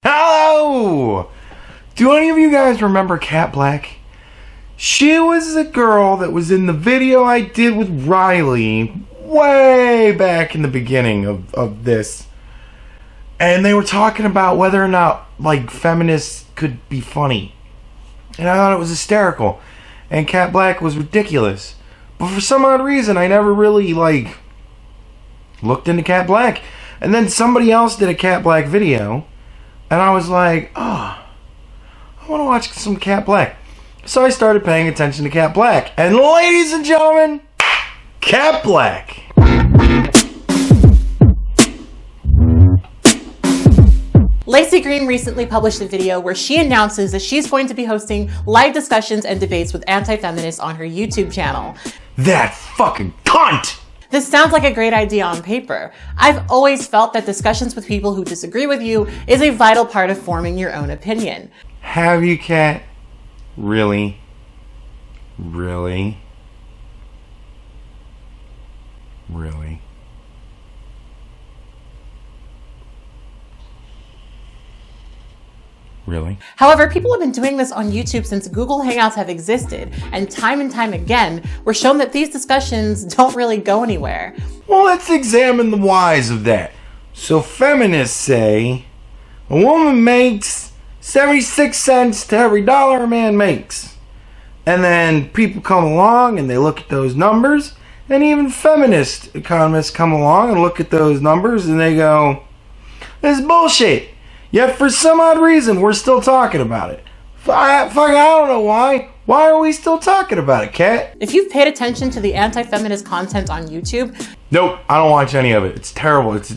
Hello! Do any of you guys remember Cat Blaque? She was the girl that was in the video I did with Riley way back in the beginning of this. And they were talking about whether or not, like, feminists could be funny. And I thought it was hysterical. And Cat Blaque was ridiculous. But for some odd reason, I never really, like, looked into Cat Blaque. And then somebody else did a Cat Blaque video. And I was like, oh, I want to watch some Cat Blaque. So I started paying attention to Cat Blaque. And ladies and gentlemen, Cat Blaque. Laci Green recently published a video where she announces that she's going to be hosting live discussions and debates with anti-feminists on her YouTube channel. That fucking cunt! This sounds like a great idea on paper. I've always felt that discussions with people who disagree with you is a vital part of forming your own opinion. Have you, Cat? Really? Really? Really? Really? However, people have been doing this on YouTube since Google Hangouts have existed, and time again, we're shown that these discussions don't really go anywhere. Well, let's examine the whys of that. So feminists say a woman makes 76 cents to every dollar a man makes. And then people come along and they look at those numbers, and even feminist economists come along and look at those numbers and they go, this is bullshit. Yet for some odd reason, we're still talking about it. I don't know why. Why are we still talking about it, Cat? If you've paid attention to the anti-feminist content on YouTube... Nope, I don't watch any of it. It's terrible. It's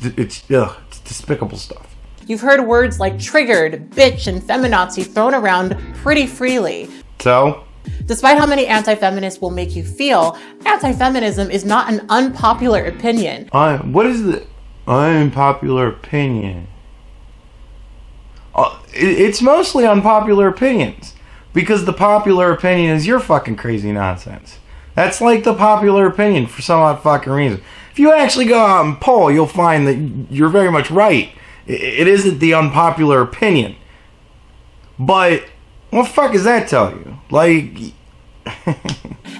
despicable stuff. You've heard words like triggered, bitch, and feminazi thrown around pretty freely. So? Despite how many anti-feminists will make you feel, anti-feminism is not an unpopular opinion. What is the unpopular opinion? It's mostly unpopular opinions, because the popular opinion is your fucking crazy nonsense. That's like the popular opinion for some odd fucking reason. If you actually go out and poll, you'll find that you're very much right. It isn't the unpopular opinion. But what the fuck does that tell you? Like...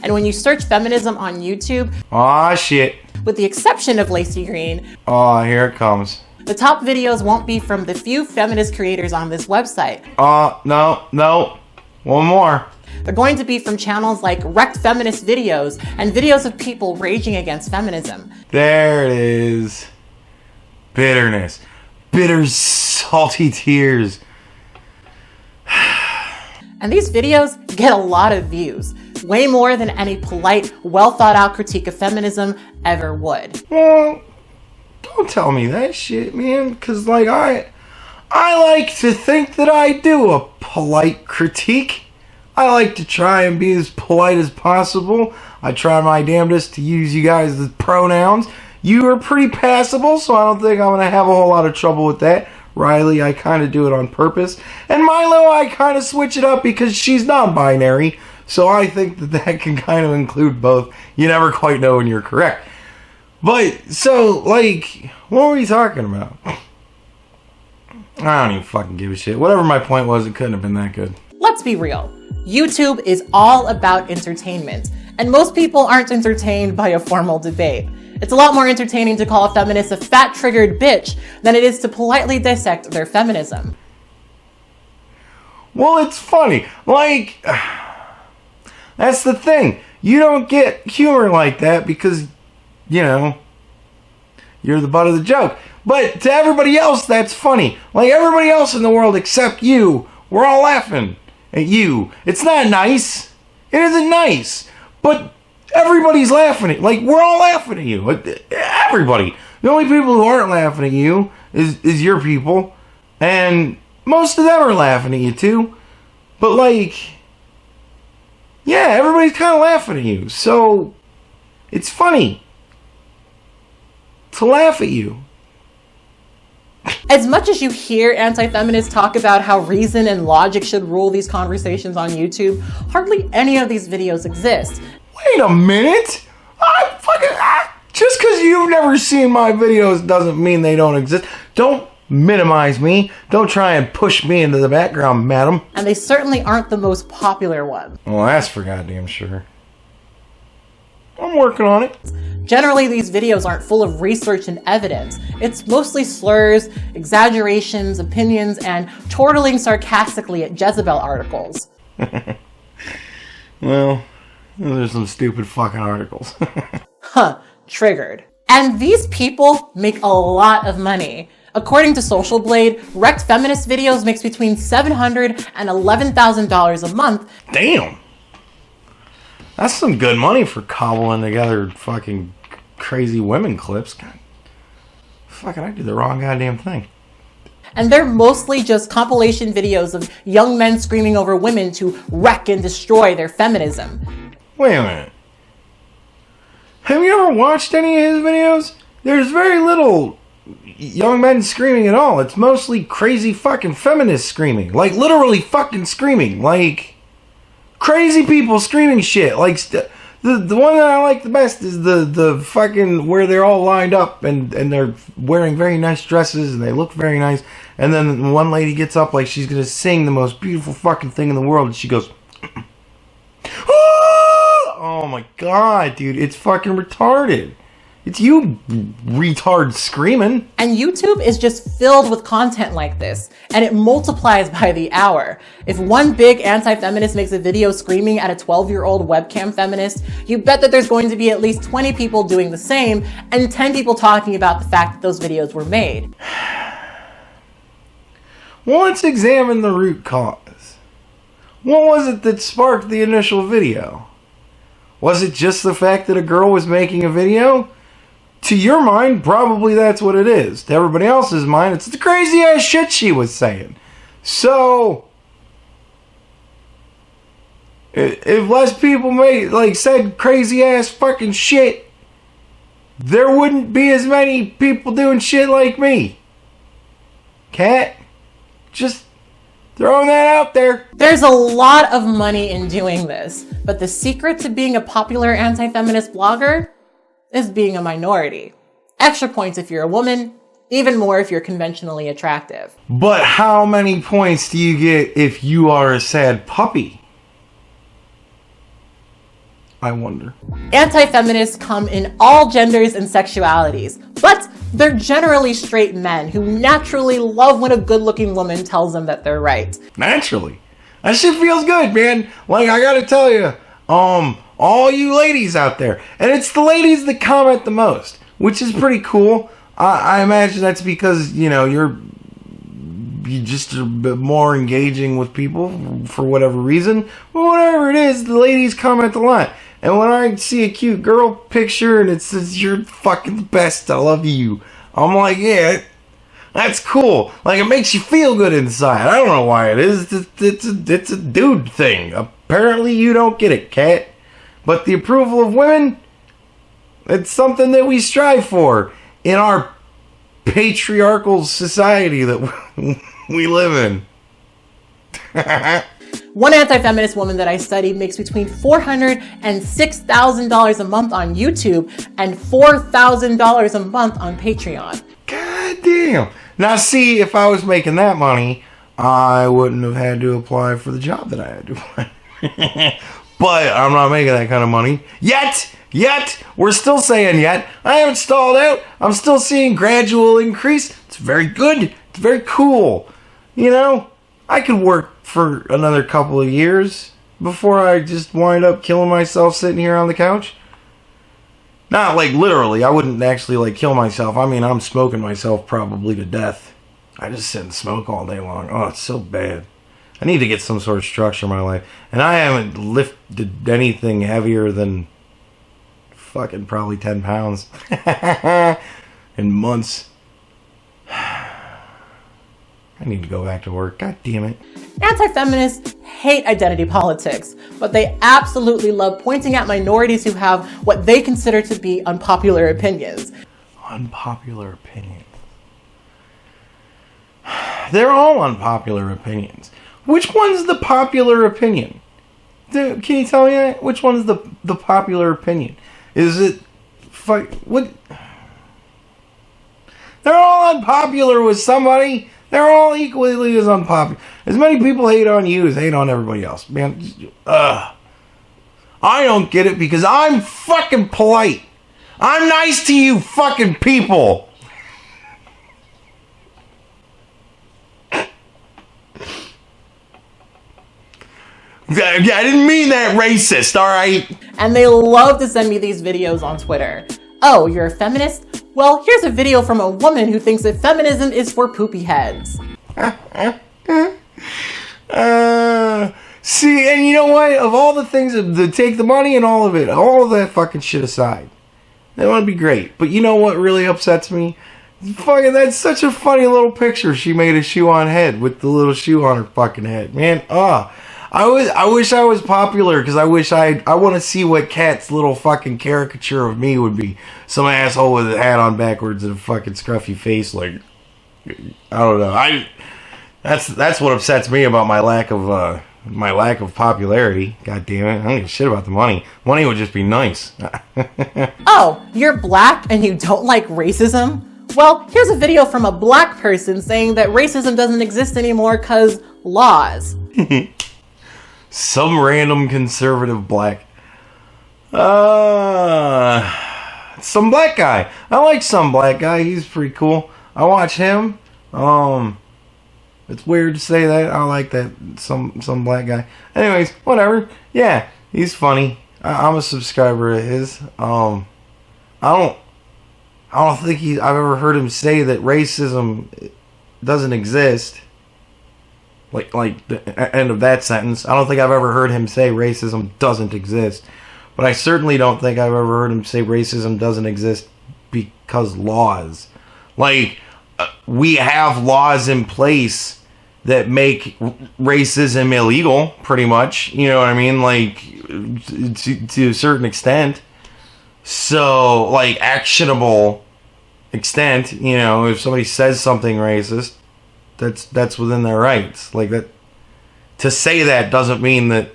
And when you search feminism on YouTube... Aw, shit. With the exception of Laci Green... Oh, here it comes. The top videos won't be from the few feminist creators on this website. No. One more. They're going to be from channels like Wrecked Feminist Videos and videos of people raging against feminism. There it is. Bitterness. Bitter, salty tears. And these videos get a lot of views. Way more than any polite, well-thought-out critique of feminism ever would. Well... Don't tell me that shit, man, because, like, I like to think that I do a polite critique. I like to try and be as polite as possible. I try my damnedest to use you guys as pronouns. You are pretty passable, so I don't think I'm going to have a whole lot of trouble with that. Riley, I kind of do it on purpose. And Milo, I kind of switch it up because she's non-binary, so I think that can kind of include both. You never quite know when you're correct. But, so, like, what were we talking about? I don't even fucking give a shit. Whatever my point was, it couldn't have been that good. Let's be real. YouTube is all about entertainment, and most people aren't entertained by a formal debate. It's a lot more entertaining to call a feminist a fat-triggered bitch than it is to politely dissect their feminism. Well, it's funny. Like, that's the thing. You don't get humor like that because... you know, you're the butt of the joke. But to everybody else, that's funny. Like, everybody else in the world except you, we're all laughing at you. It's not nice. It isn't nice. But everybody's laughing at you. Like, we're all laughing at you. Everybody. The only people who aren't laughing at you is your people. And most of them are laughing at you, too. But, like, yeah, everybody's kind of laughing at you. So, it's funny to laugh at you. As much as you hear anti-feminists talk about how reason and logic should rule these conversations on YouTube, hardly any of these videos exist. Wait a minute! Just because you've never seen my videos doesn't mean they don't exist. Don't minimize me. Don't try and push me into the background, madam. And they certainly aren't the most popular one. Well, that's for goddamn sure. I'm working on it. Generally, these videos aren't full of research and evidence. It's mostly slurs, exaggerations, opinions, and chortling sarcastically at Jezebel articles. Well, there's some stupid fucking articles. Huh, triggered. And these people make a lot of money. According to Social Blade, wrecked feminist videos makes between $700 and $11,000 a month. Damn. That's some good money for cobbling together fucking crazy women clips. God. Fucking, I did the wrong goddamn thing. And they're mostly just compilation videos of young men screaming over women to wreck and destroy their feminism. Wait a minute. Have you ever watched any of his videos? There's very little young men screaming at all. It's mostly crazy fucking feminists screaming. Like, literally fucking screaming. Like, crazy people screaming shit. Like, the one that I like the best is the fucking where they're all lined up and they're wearing very nice dresses and they look very nice. And then one lady gets up like she's gonna sing the most beautiful fucking thing in the world and she goes, oh my god, dude, it's fucking retarded. It's you retard screaming. And YouTube is just filled with content like this, and it multiplies by the hour. If one big anti-feminist makes a video screaming at a 12-year-old webcam feminist, you bet that there's going to be at least 20 people doing the same, and 10 people talking about the fact that those videos were made. Well, let's examine the root cause. What was it that sparked the initial video? Was it just the fact that a girl was making a video? To your mind, probably that's what it is. To everybody else's mind, it's the crazy ass shit she was saying. So, if less people said crazy ass fucking shit, there wouldn't be as many people doing shit like me. Cat, just throwing that out there. There's a lot of money in doing this, but the secret to being a popular anti-feminist blogger is being a minority. Extra points if you're a woman, even more if you're conventionally attractive. But how many points do you get if you are a sad puppy? I wonder. Anti-feminists come in all genders and sexualities, but they're generally straight men who naturally love when a good-looking woman tells them that they're right. Naturally. That shit feels good, man. Like, I gotta tell you, all you ladies out there, and it's the ladies that comment the most, which is pretty cool. I imagine that's because, you know, you just a bit more engaging with people for whatever reason. But whatever it is, the ladies comment a lot. And when I see a cute girl picture and it says, "You're fucking the best, I love you," I'm like, yeah, that's cool. Like, it makes you feel good inside. I don't know why it is. It's a dude thing. Apparently you don't get it, cat. But the approval of women, it's something that we strive for in our patriarchal society that we live in. One anti-feminist woman that I studied makes between $400 and $6,000 a month on YouTube and $4,000 a month on Patreon. God damn. Now see, if I was making that money, I wouldn't have had to apply for the job that I had to apply. But I'm not making that kind of money. Yet! We're still saying yet. I haven't stalled out. I'm still seeing gradual increase. It's very good. It's very cool. You know, I could work for another couple of years before I just wind up killing myself sitting here on the couch. Not like literally. I wouldn't actually like kill myself. I mean, I'm smoking myself probably to death. I just sit and smoke all day long. Oh, it's so bad. I need to get some sort of structure in my life. And I haven't lifted anything heavier than fucking probably 10 pounds in months. I need to go back to work. God damn it. Anti-feminists hate identity politics, but they absolutely love pointing at minorities who have what they consider to be unpopular opinions. Unpopular opinions. They're all unpopular opinions. Which one's the popular opinion? Can you tell me that? Which one is the popular opinion? Is it... what? They're all all unpopular with somebody. They're all equally as unpopular. As many people hate on you as hate on everybody else. Man, I don't get it because I'm fucking polite. I'm nice to you fucking people. I didn't mean that racist, alright? And they love to send me these videos on Twitter. Oh, you're a feminist? Well, here's a video from a woman who thinks that feminism is for poopy heads. See, and you know what? Of all the things that take the money and all of it, all of that fucking shit aside, they want to be great. But you know what really upsets me? Fucking, that's such a funny little picture. She made a shoe on head with the little shoe on her fucking head. Man, I wish I was popular because I want to see what Kat's little fucking caricature of me would be. Some asshole with a hat on backwards and a fucking scruffy face, like, I don't know. That's what upsets me about my lack of popularity. God damn it. I don't give a shit about the money. Money would just be nice. Oh, you're black and you don't like racism? Well, here's a video from a black person saying that racism doesn't exist anymore because laws. Some random conservative black. Some black guy. I like some black guy. He's pretty cool. I watch him. It's weird to say that. I like that. Some black guy. Anyways, whatever. Yeah, he's funny. I'm a subscriber of his. I don't think I've ever heard him say that racism doesn't exist. Like the end of that sentence. I don't think I've ever heard him say racism doesn't exist. But I certainly don't think I've ever heard him say racism doesn't exist because laws. Like, we have laws in place that make racism illegal, pretty much. You know what I mean? Like, to a certain extent. So, like, actionable extent, you know, if somebody says something racist, that's within their rights. Like, that, to say that doesn't mean that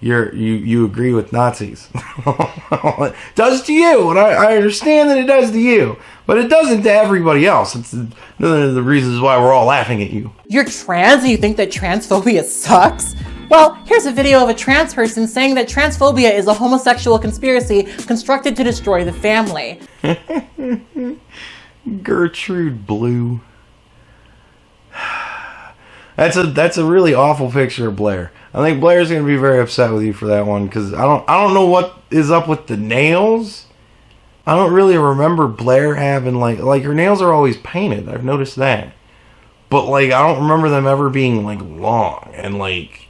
you agree with Nazis. It does to you, and I understand that it does to you, but it doesn't to everybody else. It's one of the reasons why we're all laughing at you. You're trans and you think that transphobia sucks? Well, here's a video of a trans person saying that transphobia is a homosexual conspiracy constructed to destroy the family. Gertrude Blue. That's a really awful picture of Blair. I think Blair's gonna be very upset with you for that one because I don't know what is up with the nails. I don't really remember Blair having like her nails are always painted. I've noticed that, but like I don't remember them ever being like long and like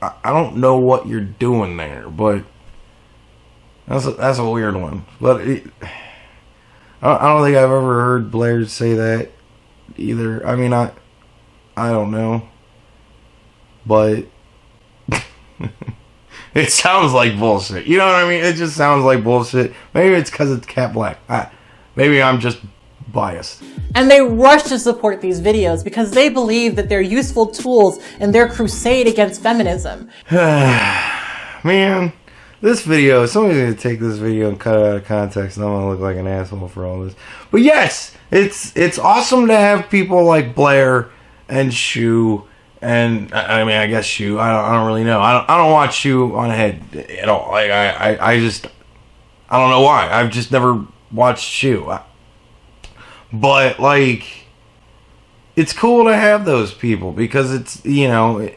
I don't know what you're doing there, but that's a weird one. But I don't think I've ever heard Blair say that either. I mean I don't know, but it sounds like bullshit. You know what I mean? It just sounds like bullshit. Maybe it's because it's Cat Black. Maybe I'm just biased. And they rush to support these videos because they believe that they're useful tools in their crusade against feminism. Man, this video, somebody's going to take this video and cut it out of context and I'm going to look like an asshole for all this. But yes, it's awesome to have people like Blair and Shu, and I mean, I guess Shu. I don't really know. I don't watch Shu on head at all. Like I don't know why. I've just never watched Shu. But like, it's cool to have those people because it's, you know,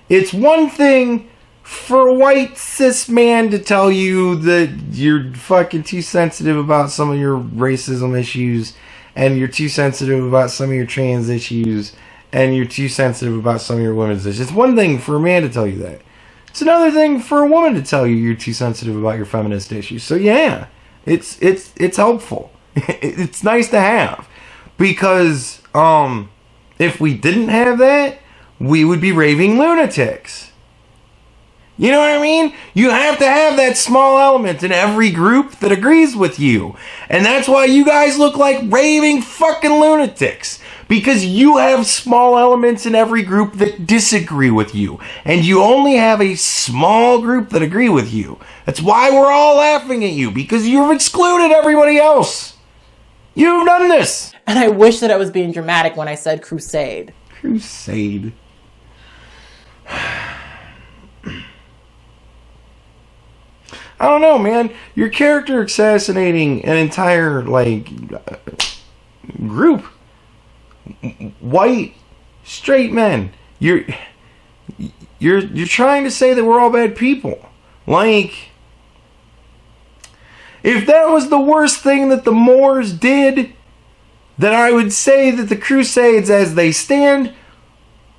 it's one thing for a white cis man to tell you that you're fucking too sensitive about some of your racism issues, and you're too sensitive about some of your trans issues, and you're too sensitive about some of your women's issues. It's one thing for a man to tell you that. It's another thing for a woman to tell you you're too sensitive about your feminist issues. So yeah, it's helpful. It's nice to have. Because if we didn't have that, we would be raving lunatics. You know what I mean? You have to have that small element in every group that agrees with you. And that's why you guys look like raving fucking lunatics. Because you have small elements in every group that disagree with you. And you only have a small group that agree with you. That's why we're all laughing at you. Because you've excluded everybody else. You've done this. And I wish that I was being dramatic when I said crusade. Crusade. I don't know, man. Your character assassinating an entire, like, group. White, straight men. You're trying to say that we're all bad people. Like, if that was the worst thing that the Moors did, then I would say that the Crusades as they stand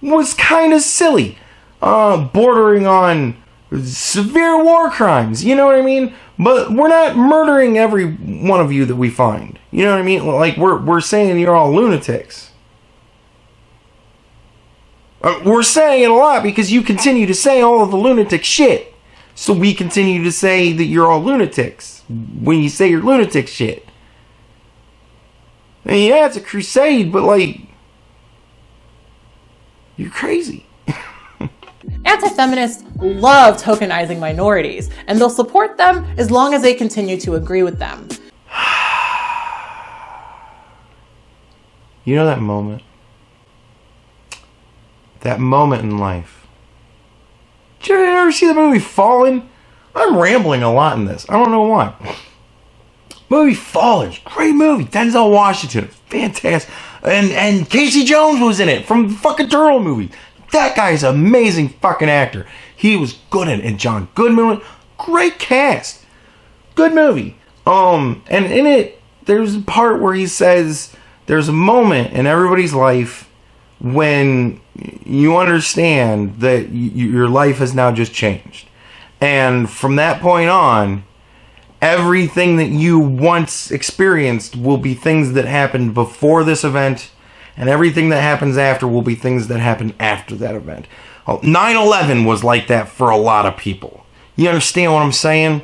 was kind of silly. Bordering on severe war crimes, you know what I mean? But we're not murdering every one of you that we find. You know what I mean? Like, we're saying you're all lunatics. We're saying it a lot because you continue to say all of the lunatic shit. So we continue to say that you're all lunatics when you say your lunatic shit. And yeah, it's a crusade, but like, you're crazy. Anti-feminists love tokenizing minorities, and they'll support them as long as they continue to agree with them. You know that moment? That moment in life. Did you ever see the movie Fallen? I'm rambling a lot in this. I don't know why. Movie Fallen. Great movie. Denzel Washington. Fantastic. And Casey Jones was in it from the fucking Turtle movie. That guy's an amazing fucking actor. He was good in it. And John Goodman. Great cast. Good movie. And in it, there's a part where he says there's a moment in everybody's life when you understand that your life has now just changed. And from that point on, everything that you once experienced will be things that happened before this event, and everything that happens after will be things that happen after that event. 9/11 was like that for a lot of people. You understand what I'm saying?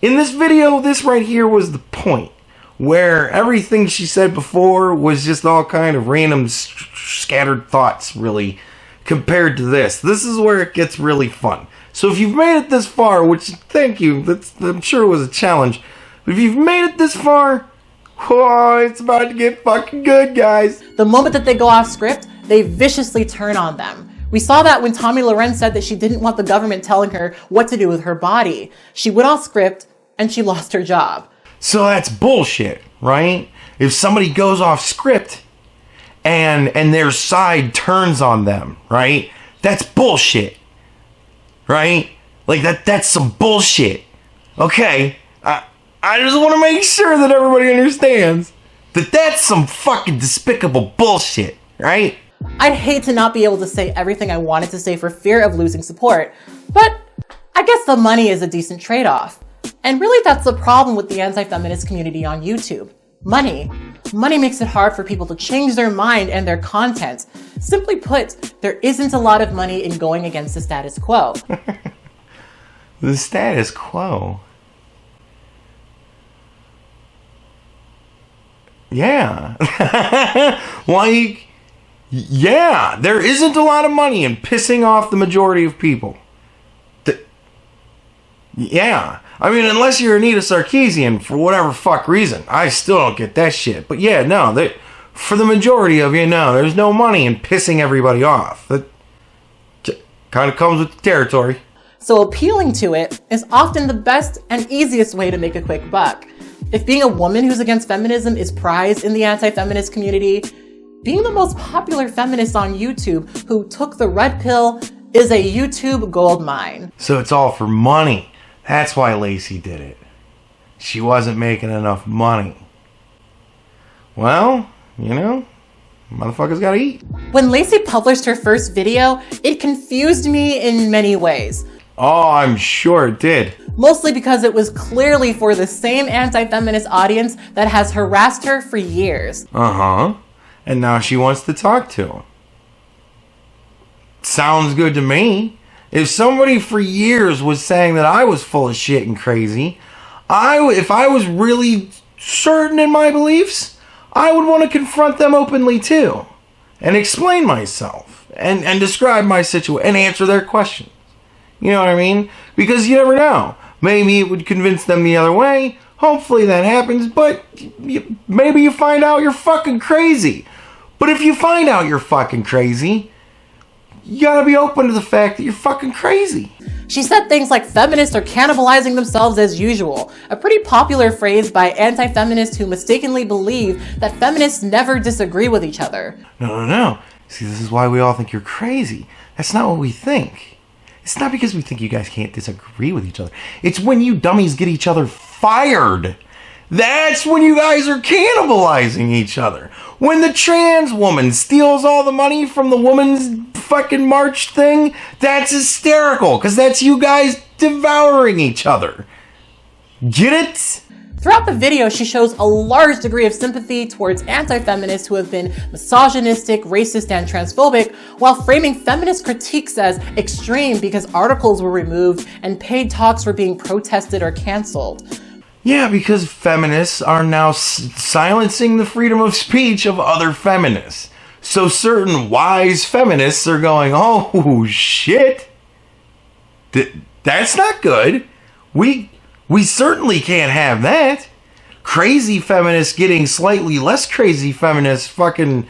In this video, this right here was the point, where everything she said before was just all kind of random scattered thoughts, really, compared to this. This is where it gets really fun. So if you've made it this far, which, thank you, I'm sure it was a challenge, but if you've made it this far, oh, it's about to get fucking good, guys. The moment that they go off script, they viciously turn on them. We saw that when Tommy Loren said that she didn't want the government telling her what to do with her body. She went off script and she lost her job. So that's bullshit, right? If somebody goes off script and their side turns on them, right? That's bullshit. Right? Like that's some bullshit. Okay? I just want to make sure that everybody understands that that's some fucking despicable bullshit, right? I'd hate to not be able to say everything I wanted to say for fear of losing support, but I guess the money is a decent trade-off. And really that's the problem with the anti-feminist community on YouTube. Money. Money makes it hard for people to change their mind and their content. Simply put, there isn't a lot of money in going against the status quo. The status quo? Yeah. Like, yeah, there isn't a lot of money in pissing off the majority of people. Yeah. I mean, unless you're Anita Sarkeesian for whatever fuck reason. I still don't get that shit. But yeah, no, for the majority of you, no, there's no money in pissing everybody off. That kind of comes with the territory. So appealing to it is often the best and easiest way to make a quick buck. If being a woman who's against feminism is prized in the anti-feminist community, being the most popular feminist on YouTube who took the red pill is a YouTube gold mine. So it's all for money. That's why Laci did it. She wasn't making enough money. Well, you know, motherfuckers gotta eat. When Laci published her first video, it confused me in many ways. Oh, I'm sure it did. Mostly because it was clearly for the same anti-feminist audience that has harassed her for years. Uh-huh. And now she wants to talk to him. Sounds good to me. If somebody for years was saying that I was full of shit and crazy, if I was really certain in my beliefs, I would want to confront them openly too. And explain myself. And describe my situation. And answer their questions. You know what I mean? Because you never know. Maybe it would convince them the other way. Hopefully that happens, but maybe you find out you're fucking crazy. But if you find out you're fucking crazy, you gotta be open to the fact that you're fucking crazy. She said things like feminists are cannibalizing themselves as usual, a pretty popular phrase by anti-feminists who mistakenly believe that feminists never disagree with each other. No. See, this is why we all think you're crazy. That's not what we think. It's not because we think you guys can't disagree with each other. It's when you dummies get each other fired. That's when you guys are cannibalizing each other. When the trans woman steals all the money from the woman's fucking march thing, that's hysterical, because that's you guys devouring each other. Get it? Throughout the video, she shows a large degree of sympathy towards anti-feminists who have been misogynistic, racist, and transphobic, while framing feminist critiques as extreme because articles were removed and paid talks were being protested or canceled. Yeah, because feminists are now silencing the freedom of speech of other feminists. So certain wise feminists are going, oh shit, that's not good. We certainly can't have that. Crazy feminists getting slightly less crazy feminists fucking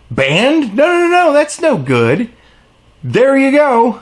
banned? No, that's no good. There you go.